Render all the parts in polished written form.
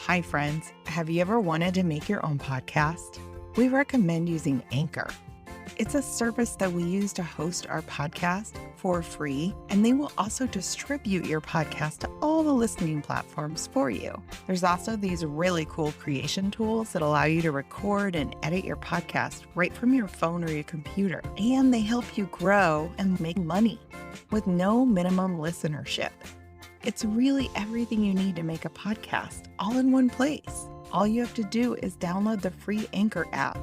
Hi, friends. Have you ever wanted to make your own podcast? We recommend using Anchor. It's a service that we use to host our podcast for free, and they will also distribute your podcast to all the listening platforms for you. There's also these really cool creation tools that allow you to record and edit your podcast right from your phone or your computer, and they help you grow and make money with no minimum listenership. It's really everything you need to make a podcast, all in one place. All you have to do is download the free Anchor app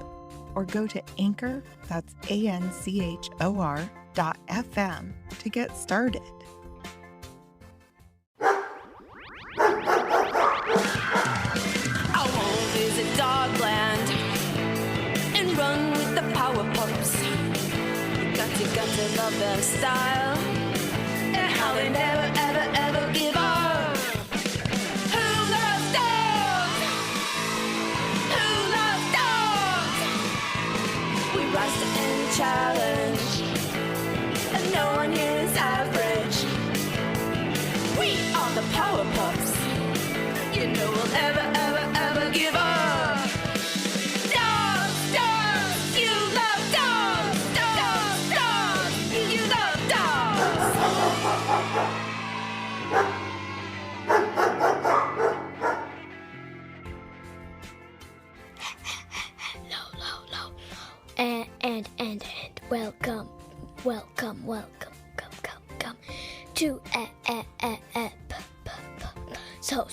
or go to Anchor, that's ANCHOR.FM to get started. I won't visit Dogland and run with the power pups. You got to love their style and how they never, ever, ever give up. Who loves dogs? Who loves dogs? We rise to any challenge, and no one here is average. We are the power pups. You know we'll ever, ever, ever give up. Dogs, dogs, you love dogs. Dogs, dogs, you love dogs. Low. And welcome to So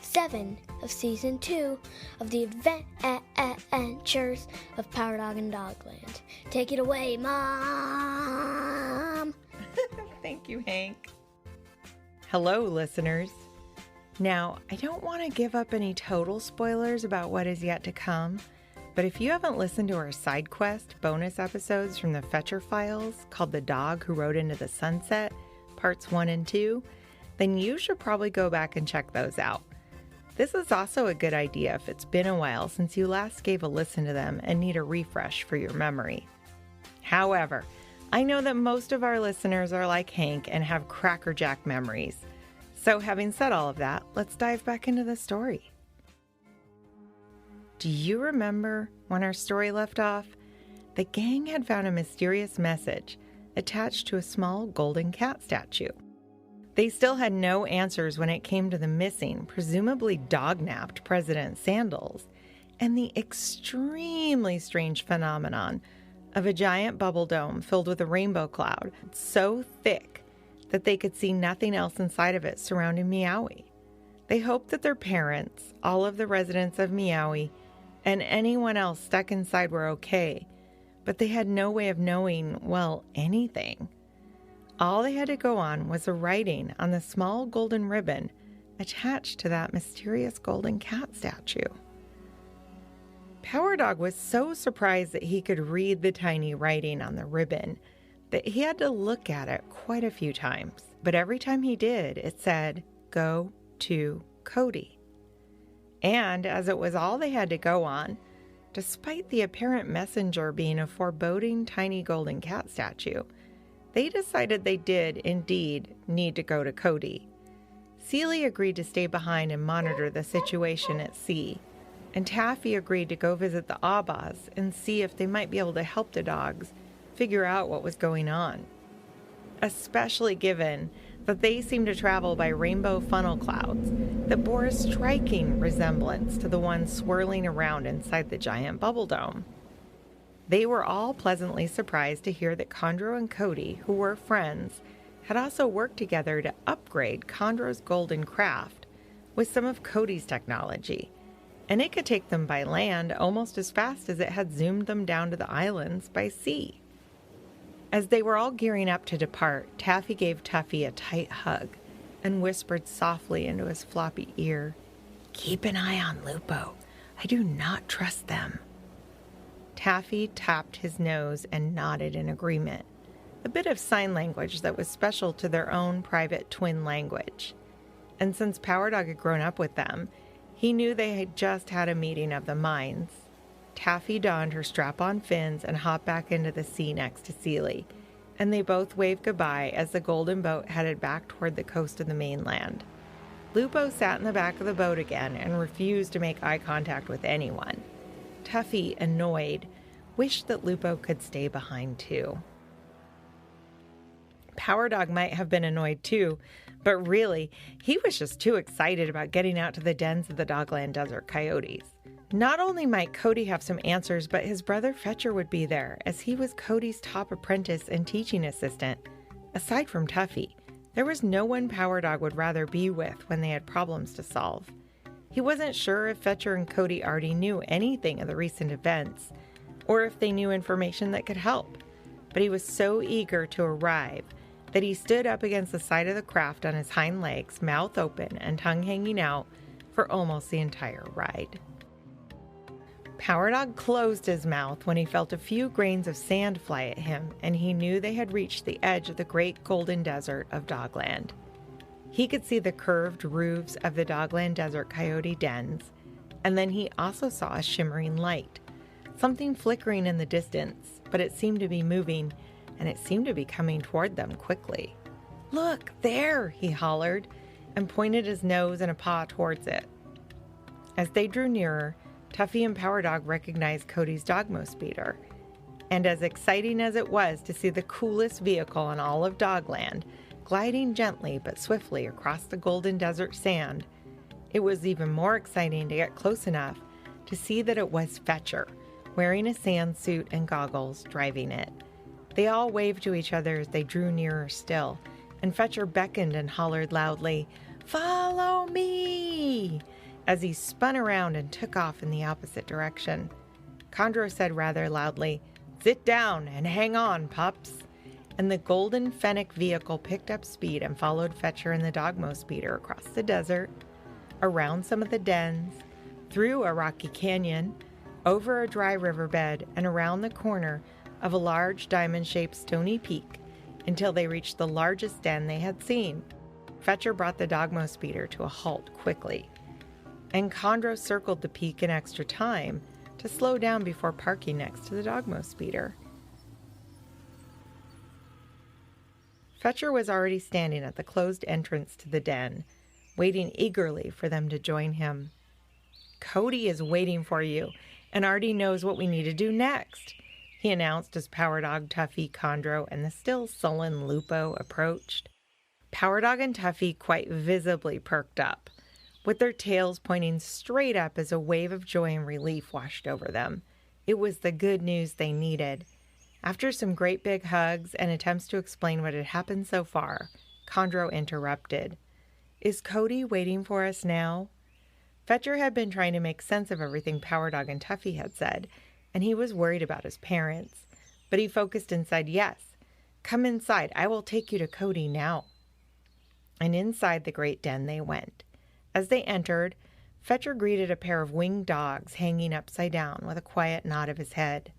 7 of season 2 of the adventures of Power Dog and Dogland. Take it away, Mom. Thank you, Hank. Hello, listeners. Now, I don't want to give up any total spoilers about what is yet to come, but if you haven't listened to our sidequest bonus episodes from the Fetcher Files called The Dog Who Rode Into the Sunset, parts 1 and 2, then you should probably go back and check those out. This is also a good idea if it's been a while since you last gave a listen to them and need a refresh for your memory. However, I know that most of our listeners are like Hank and have crackerjack memories. So having said all of that, let's dive back into the story. Do you remember when our story left off? The gang had found a mysterious message attached to a small golden cat statue. They still had no answers when it came to the missing, presumably dog-napped President Sandals, and the extremely strange phenomenon of a giant bubble dome filled with a rainbow cloud so thick that they could see nothing else inside of it surrounding Meowie. They hoped that their parents, all of the residents of Meowie, and anyone else stuck inside were okay, but they had no way of knowing, well, anything. All they had to go on was a writing on the small golden ribbon attached to that mysterious golden cat statue. Power Dog was so surprised that he could read the tiny writing on the ribbon that he had to look at it quite a few times. But every time he did, it said, "Go to Cody." And as it was all they had to go on, despite the apparent messenger being a foreboding tiny golden cat statue, they decided they did indeed need to go to Cody. Seeley agreed to stay behind and monitor the situation at sea, and Taffy agreed to go visit the Abbas and see if they might be able to help the dogs figure out what was going on, especially given that they seemed to travel by rainbow funnel clouds that bore a striking resemblance to the ones swirling around inside the giant bubble dome. They were all pleasantly surprised to hear that Condro and Cody, who were friends, had also worked together to upgrade Condro's golden craft with some of Cody's technology, and it could take them by land almost as fast as it had zoomed them down to the islands by sea. As they were all gearing up to depart, Taffy gave Tuffy a tight hug and whispered softly into his floppy ear, "Keep an eye on Lupo. I do not trust them." Taffy tapped his nose and nodded in agreement, a bit of sign language that was special to their own private twin language. And since Power Dog had grown up with them, he knew they had just had a meeting of the minds. Taffy donned her strap-on fins and hopped back into the sea next to Seeley, and they both waved goodbye as the golden boat headed back toward the coast of the mainland. Lupo sat in the back of the boat again and refused to make eye contact with anyone. Tuffy, annoyed, wished that Lupo could stay behind too. Power Dog might have been annoyed too, but really, he was just too excited about getting out to the dens of the Dogland desert coyotes. Not only might Cody have some answers, but his brother Fetcher would be there, as he was Cody's top apprentice and teaching assistant. Aside from Tuffy, there was no one Power Dog would rather be with when they had problems to solve. He wasn't sure if Fetcher and Cody already knew anything of the recent events, or if they knew information that could help, but he was so eager to arrive that he stood up against the side of the craft on his hind legs, mouth open and tongue hanging out, for almost the entire ride. Power Dog closed his mouth when he felt a few grains of sand fly at him, and he knew they had reached the edge of the great golden desert of Dogland. He could see the curved roofs of the Dogland desert coyote dens, and then he also saw a shimmering light, something flickering in the distance, but it seemed to be moving, and it seemed to be coming toward them quickly. "Look, there!" he hollered, and pointed his nose and a paw towards it. As they drew nearer, Tuffy and Power Dog recognized Cody's Dogmo speeder, and as exciting as it was to see the coolest vehicle in all of Dogland gliding gently but swiftly across the golden desert sand, it was even more exciting to get close enough to see that it was Fetcher, wearing a sand suit and goggles, driving it. They all waved to each other as they drew nearer still, and Fetcher beckoned and hollered loudly, "Follow me!" as he spun around and took off in the opposite direction. Chondro said rather loudly, "Sit down and hang on, pups." And the golden fennec vehicle picked up speed and followed Fetcher and the Dogmo speeder across the desert, around some of the dens, through a rocky canyon, over a dry riverbed, and around the corner of a large diamond-shaped stony peak until they reached the largest den they had seen. Fetcher brought the Dogmo speeder to a halt quickly, and Chondro circled the peak in extra time to slow down before parking next to the Dogmo speeder. Fetcher was already standing at the closed entrance to the den, waiting eagerly for them to join him. "Cody is waiting for you and already knows what we need to do next," he announced as Power Dog, Tuffy, Chondro, and the still sullen Lupo approached. Power Dog and Tuffy quite visibly perked up, with their tails pointing straight up as a wave of joy and relief washed over them. It was the good news they needed. After some great big hugs and attempts to explain what had happened so far, Chondro interrupted. "Is Cody waiting for us now?" Fetcher had been trying to make sense of everything Power Dog and Tuffy had said, and he was worried about his parents. But he focused and said, "Yes, come inside. I will take you to Cody now." And inside the great den they went. As they entered, Fetcher greeted a pair of winged dogs hanging upside down with a quiet nod of his head.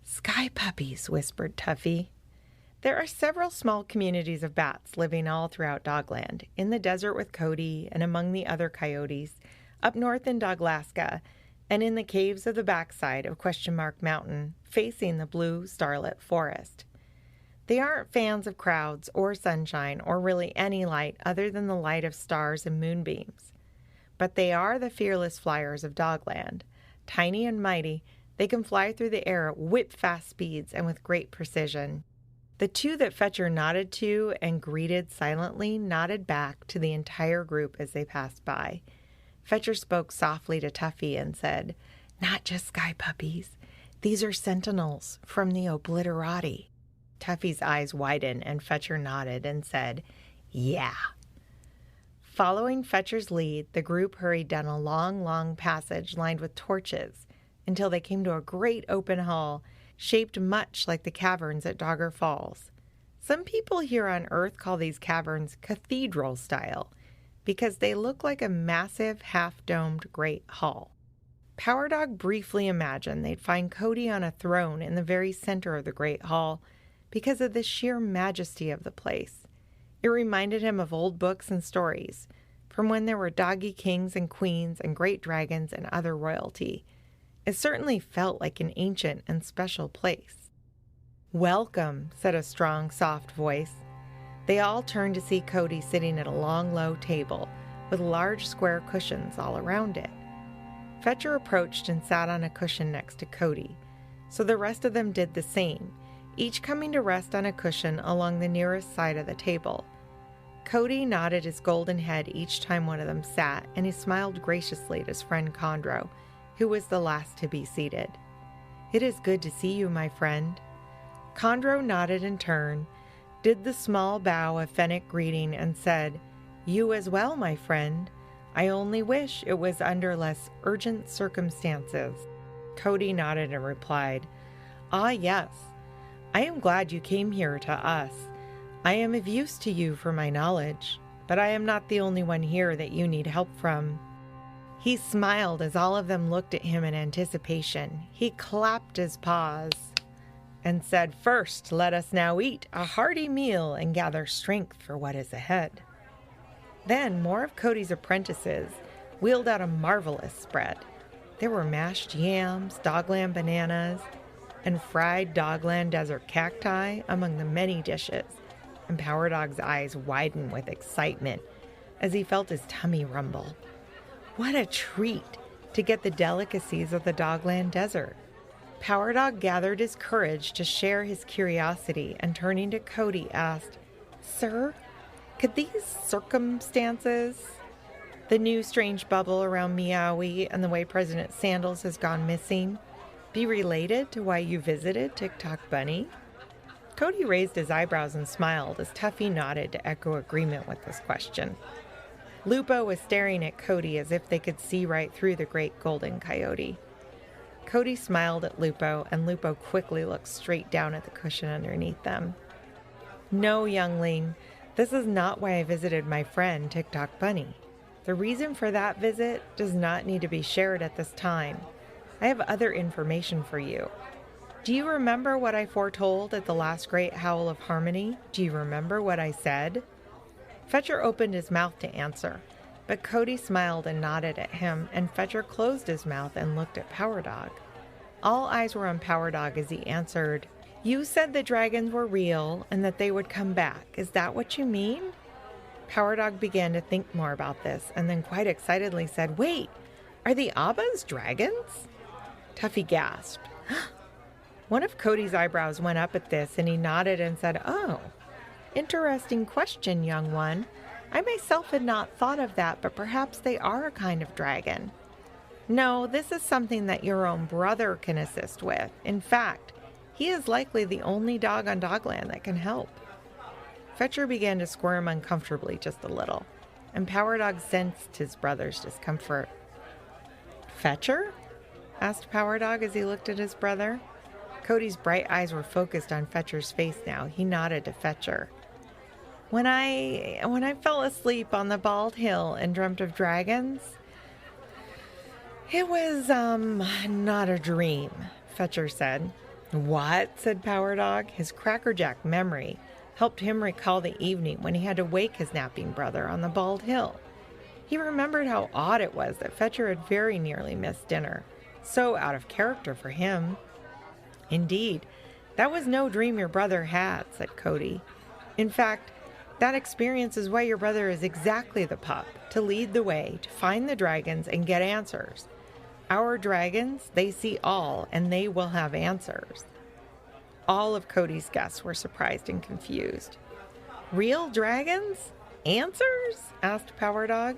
"Sky puppies," whispered Tuffy. There are several small communities of bats living all throughout Dogland, in the desert with Cody and among the other coyotes, up north in Doglaska, and in the caves of the backside of Question Mark Mountain, facing the blue starlit forest. They aren't fans of crowds or sunshine or really any light other than the light of stars and moonbeams. But they are the fearless flyers of Dogland. Tiny and mighty, they can fly through the air at whip-fast speeds and with great precision. The two that Fetcher nodded to and greeted silently nodded back to the entire group as they passed by. Fetcher spoke softly to Tuffy and said, "Not just sky puppies. These are sentinels from the Obliterati." Tuffy's eyes widened and Fetcher nodded and said, "Yeah." Following Fetcher's lead, the group hurried down a long, long passage lined with torches until they came to a great open hall shaped much like the caverns at Dogger Falls. Some people here on Earth call these caverns cathedral style because they look like a massive half-domed great hall. Power Dog briefly imagined they'd find Cody on a throne in the very center of the great hall because of the sheer majesty of the place. It reminded him of old books and stories from when there were doggy kings and queens and great dragons and other royalty. It certainly felt like an ancient and special place. "Welcome," said a strong, soft voice. They all turned to see Cody sitting at a long, low table, with large square cushions all around it. Fetcher approached and sat on a cushion next to Cody, so the rest of them did the same, each coming to rest on a cushion along the nearest side of the table. Cody nodded his golden head each time one of them sat, and he smiled graciously at his friend Condro, who was the last to be seated. "It is good to see you, my friend." Condro nodded in turn, did the small bow of Fennec greeting, and said, "You as well, my friend. I only wish it was under less urgent circumstances." Cody nodded and replied, "Ah, yes. I am glad you came here to us. I am of use to you for my knowledge, but I am not the only one here that you need help from." He smiled as all of them looked at him in anticipation. He clapped his paws and said, "First, let us now eat a hearty meal and gather strength for what is ahead." Then more of Cody's apprentices wheeled out a marvelous spread. There were mashed yams, Dogland bananas, and fried Dogland desert cacti among the many dishes, and Power Dog's eyes widened with excitement as he felt his tummy rumble. What a treat to get the delicacies of the Dogland desert. Power Dog gathered his courage to share his curiosity and, turning to Cody, asked, "Sir, could these circumstances, the new strange bubble around Meowie and the way President Sandals has gone missing, be related to why you visited TikTok Bunny?" Cody raised his eyebrows and smiled as Tuffy nodded to echo agreement with this question. Lupo was staring at Cody as if they could see right through the great golden coyote. Cody smiled at Lupo, and Lupo quickly looked straight down at the cushion underneath them. "No, youngling, this is not why I visited my friend TikTok Bunny. The reason for that visit does not need to be shared at this time. I have other information for you. Do you remember what I foretold at the last great howl of harmony? Do you remember what I said?" Fetcher opened his mouth to answer, but Cody smiled and nodded at him, and Fetcher closed his mouth and looked at Power Dog. All eyes were on Power Dog as he answered, "You said the dragons were real and that they would come back. Is that what you mean?" Power Dog began to think more about this, and then quite excitedly said, "Wait, are the Abbas dragons?" Tuffy gasped. One of Cody's eyebrows went up at this, and he nodded and said, "Oh, interesting question, young one. I myself had not thought of that, but perhaps they are a kind of dragon. No, this is something that your own brother can assist with. In fact, he is likely the only dog on Dogland that can help." Fetcher began to squirm uncomfortably just a little, and Power Dog sensed his brother's discomfort. "Fetcher?" asked Power Dog as he looked at his brother. Cody's bright eyes were focused on Fetcher's face now. He nodded to Fetcher. When I fell asleep on the bald hill and dreamt of dragons, it was, not a dream," Fetcher said. "What?" said Power Dog. His crackerjack memory helped him recall the evening when he had to wake his napping brother on the bald hill. He remembered how odd it was that Fetcher had very nearly missed dinner, so out of character for him. "Indeed, that was no dream your brother had," said Cody. "In fact, that experience is why your brother is exactly the pup, to lead the way, to find the dragons and get answers. Our dragons, they see all, and they will have answers." All of Cody's guests were surprised and confused. "Real dragons? Answers?" asked Power Dog.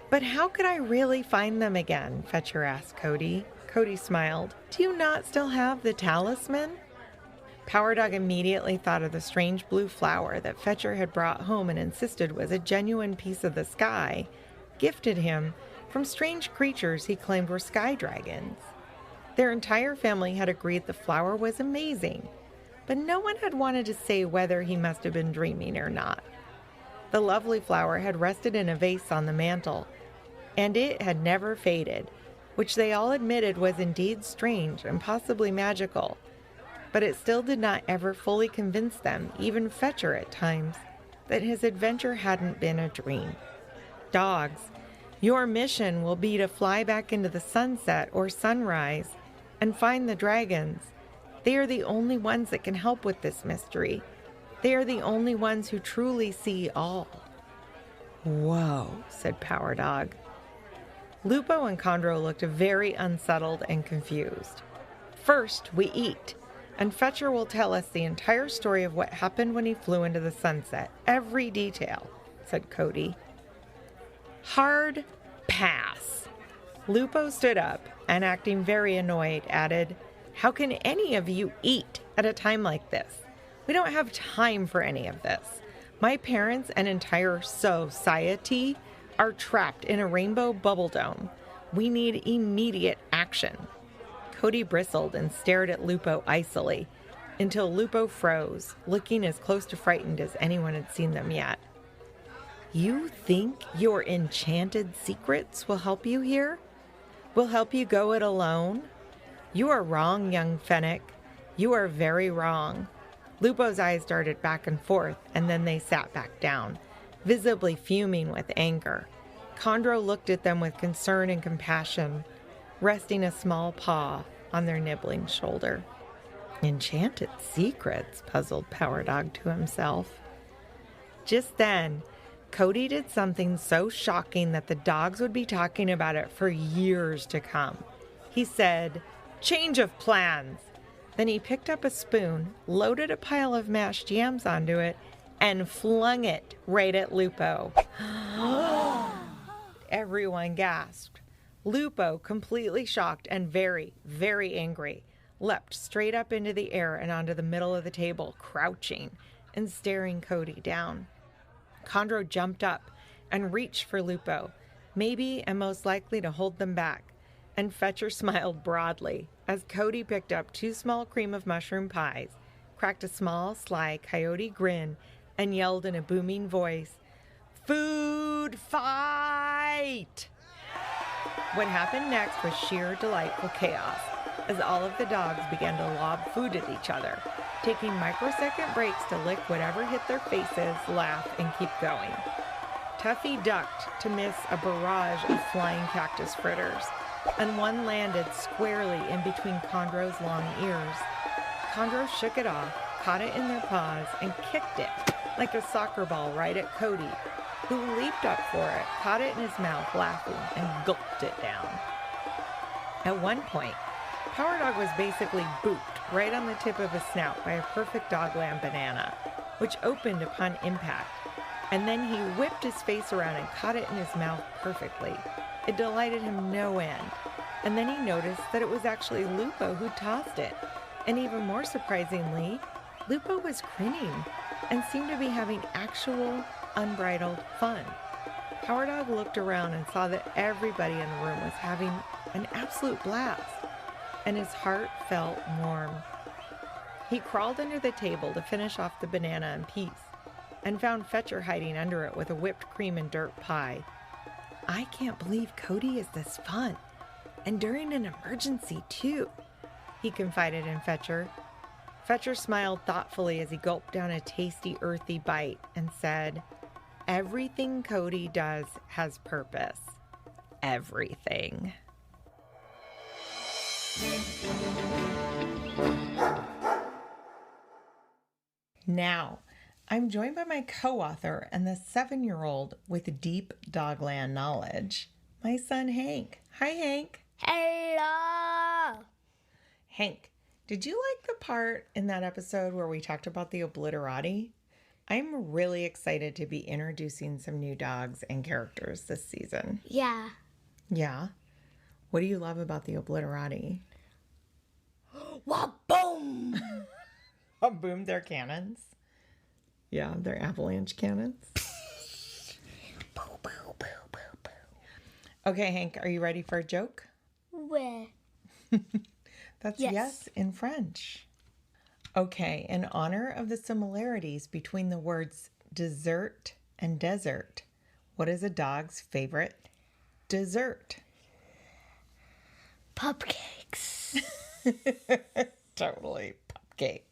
But how could I really find them again?" Fetcher asked Cody. Cody smiled. "Do you not still have the talisman?" Power Dog immediately thought of the strange blue flower that Fetcher had brought home and insisted was a genuine piece of the sky, gifted him from strange creatures he claimed were sky dragons. Their entire family had agreed the flower was amazing, but no one had wanted to say whether he must have been dreaming or not. The lovely flower had rested in a vase on the mantel, and it had never faded, which they all admitted was indeed strange and possibly magical. But it still did not ever fully convince them, even Fetcher at times, that his adventure hadn't been a dream. "Dogs, your mission will be to fly back into the sunset or sunrise and find the dragons. They are the only ones that can help with this mystery. They are the only ones who truly see all." Whoa, said Power Dog. Lupo and Condro looked very unsettled and confused. First, we eat, and Fetcher will tell us the entire story of what happened when he flew into the sunset. Every detail, said Cody. Hard pass. Lupo stood up and, acting very annoyed, added, "How can any of you eat at a time like this? We don't have time for any of this. My parents and entire society are trapped in a rainbow bubble dome. We need immediate action." Cody bristled and stared at Lupo icily until Lupo froze, looking as close to frightened as anyone had seen them yet. "You think your enchanted secrets will help you here? Will help you go it alone? You are wrong, young Fennec. You are very wrong." Lupo's eyes darted back and forth, and then they sat back down, visibly fuming with anger. Condro looked at them with concern and compassion, resting a small paw on their nibbling shoulder. "Enchanted secrets," puzzled Power Dog to himself. Just then, Cody did something so shocking that the dogs would be talking about it for years to come. He said, "Change of plans." Then he picked up a spoon, loaded a pile of mashed yams onto it, and flung it right at Lupo. Everyone gasped. Lupo, completely shocked and very, very angry, leapt straight up into the air and onto the middle of the table, crouching and staring Cody down. Condro jumped up and reached for Lupo, maybe and most likely to hold them back, and Fetcher smiled broadly as Cody picked up 2 small cream of mushroom pies, cracked a small, sly coyote grin, and yelled in a booming voice, "Food fight!" What happened next was sheer delightful chaos, as all of the dogs began to lob food at each other, taking microsecond breaks to lick whatever hit their faces, laugh, and keep going. Tuffy ducked to miss a barrage of flying cactus fritters, and one landed squarely in between Condro's long ears. Condro shook it off, caught it in their paws, and kicked it like a soccer ball right at Cody, who leaped up for it, caught it in his mouth, laughing, and gulped it down. At one point, Power Dog was basically booped right on the tip of his snout by a perfect Dogland banana, which opened upon impact, and then he whipped his face around and caught it in his mouth perfectly. It delighted him no end, and then he noticed that it was actually Lupo who tossed it, and even more surprisingly, Lupo was grinning and seemed to be having actual, unbridled fun. Power Dog looked around and saw that everybody in the room was having an absolute blast, and his heart felt warm. He crawled under the table to finish off the banana in peace, and found Fetcher hiding under it with a whipped cream and dirt pie. "I can't believe Cody is this fun, and during an emergency too," he confided in Fetcher. Fetcher smiled thoughtfully as he gulped down a tasty, earthy bite and said, "Everything Cody does has purpose. Everything." Now, I'm joined by my co-author and the 7-year-old with deep Dogland knowledge, my son Hank. Hi, Hank. Hello! Hank, did you like the part in that episode where we talked about the obliterati? I'm really excited to be introducing some new dogs and characters this season. Yeah. Yeah? What do you love about the obliterati? Wah-boom! Oh, boom, they're cannons. Yeah, they're avalanche cannons. Boo, boo, boo, boo, boo. Okay, Hank, are you ready for a joke? Where? That's Yes. yes in French. Okay, in honor of the similarities between the words dessert and desert, what is a dog's favorite dessert? Pupcakes. Totally, cupcakes.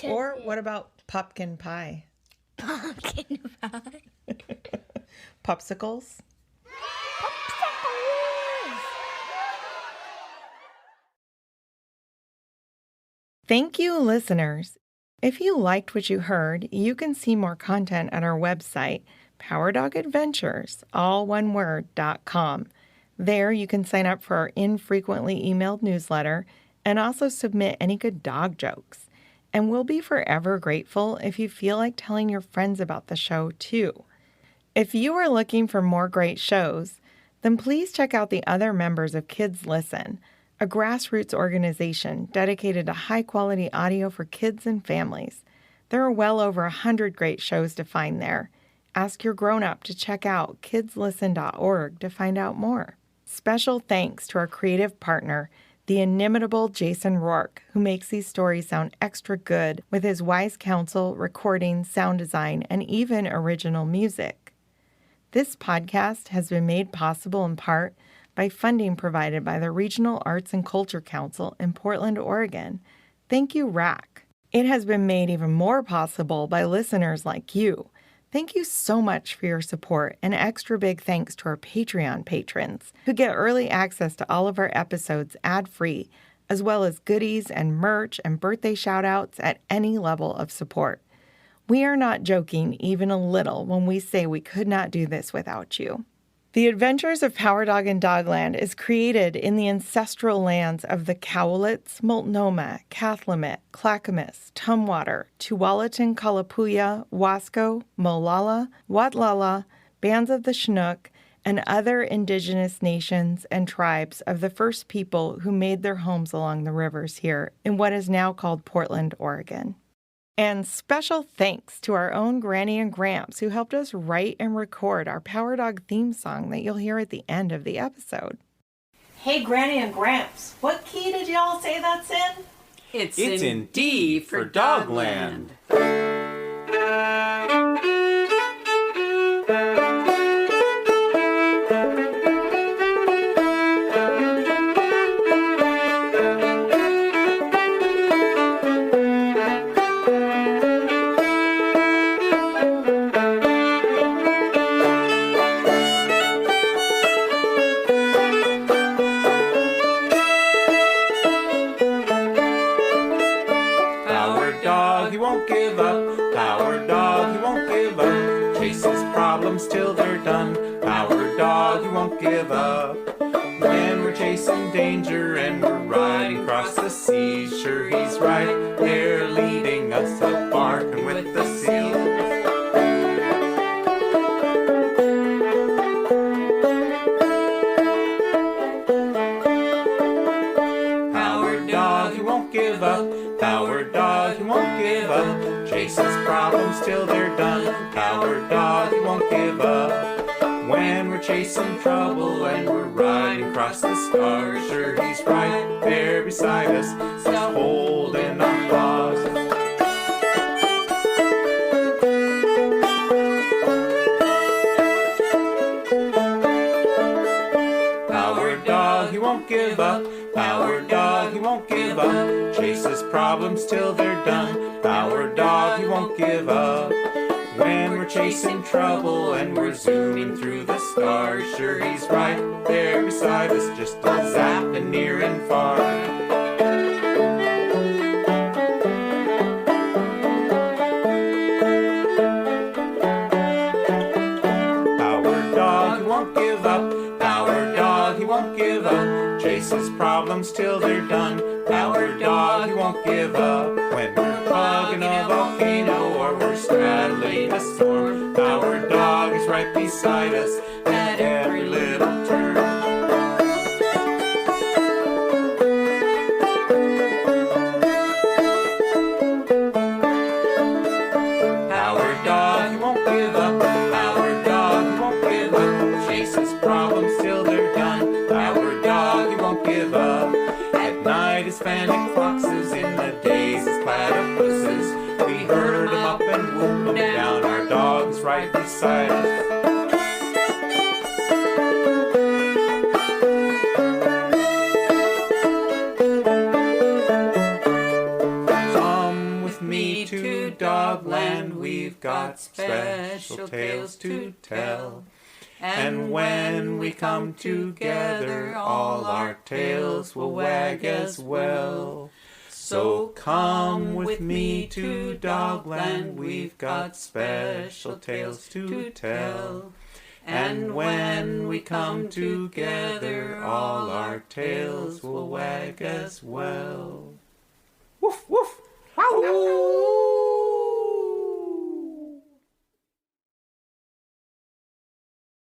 Or what about pumpkin pie? Pumpkin pie. Popsicles? Popsicles. Thank you, listeners. If you liked what you heard, you can see more content at our website, PowerDogAdventures, all one word.com. There you can sign up for our infrequently emailed newsletter and also submit any good dog jokes. And we'll be forever grateful if you feel like telling your friends about the show too. If you are looking for more great shows, then please check out the other members of Kids Listen, a grassroots organization dedicated to high-quality audio for kids and families. There are well over 100 great shows to find there. Ask your grown-up to check out kidslisten.org to find out more. Special thanks to our creative partner, the inimitable Jason Rourke, who makes these stories sound extra good with his wise counsel, recording, sound design, and even original music. This podcast has been made possible in part by funding provided by the Regional Arts and Culture Council in Portland, Oregon. Thank you, RAC. It has been made even more possible by listeners like you. Thank you so much for your support, and extra big thanks to our Patreon patrons who get early access to all of our episodes ad-free, as well as goodies and merch and birthday shout-outs at any level of support. We are not joking even a little when we say we could not do this without you. The Adventures of Power Dog and Dogland is created in the ancestral lands of the Cowlitz, Multnomah, Cathlamet, Clackamas, Tumwater, Tualatin, Kalapuya, Wasco, Molalla, Watlala, bands of the Chinook, and other indigenous nations and tribes of the first people who made their homes along the rivers here in what is now called Portland, Oregon. And special thanks to our own Granny and Gramps who helped us write and record our Power Dog theme song that you'll hear at the end of the episode. Hey, Granny and Gramps, what key did y'all say that's in? It's in D for Dogland. Till they're done. Power dog, he won't give up. When we're chasing danger and we're riding across the seas, sure he's right there leading us up, barking with the seals. Power dog, he won't give up. Power dog, he won't give up. Chases problems till they're done. Power dog, he won't give up. When we're chasing trouble and we're riding across the stars, sure he's right there beside us, just holding our paws. Power dog, he won't give up. Power dog, he won't give up. Chases problems till they're done. Power dog, he won't give up. When we're chasing trouble and we're zooming through the stars, sure he's right there beside us, just a zapping near and far. Power dog, he won't give up. Power dog, he won't give up. Chases problems till they're done. Power dog, he won't give up. When we're plugging a volcano or we're straddling a storm, Power dog is right beside us at every little turn. Power dog, he won't give up. Power dog, he won't give up. Chases problems till they're done. Power dog, he won't give up. At night his fanic foxes, in the days his platypuses. We herd them up and whoop them down. Our dog's right beside us. Come with me to Dogland, we've got special tales to tell. And when we come together, all our tails will wag as well. So come with me to Dogland, we've got special tales to tell. And when we come together, all our tails will wag as well.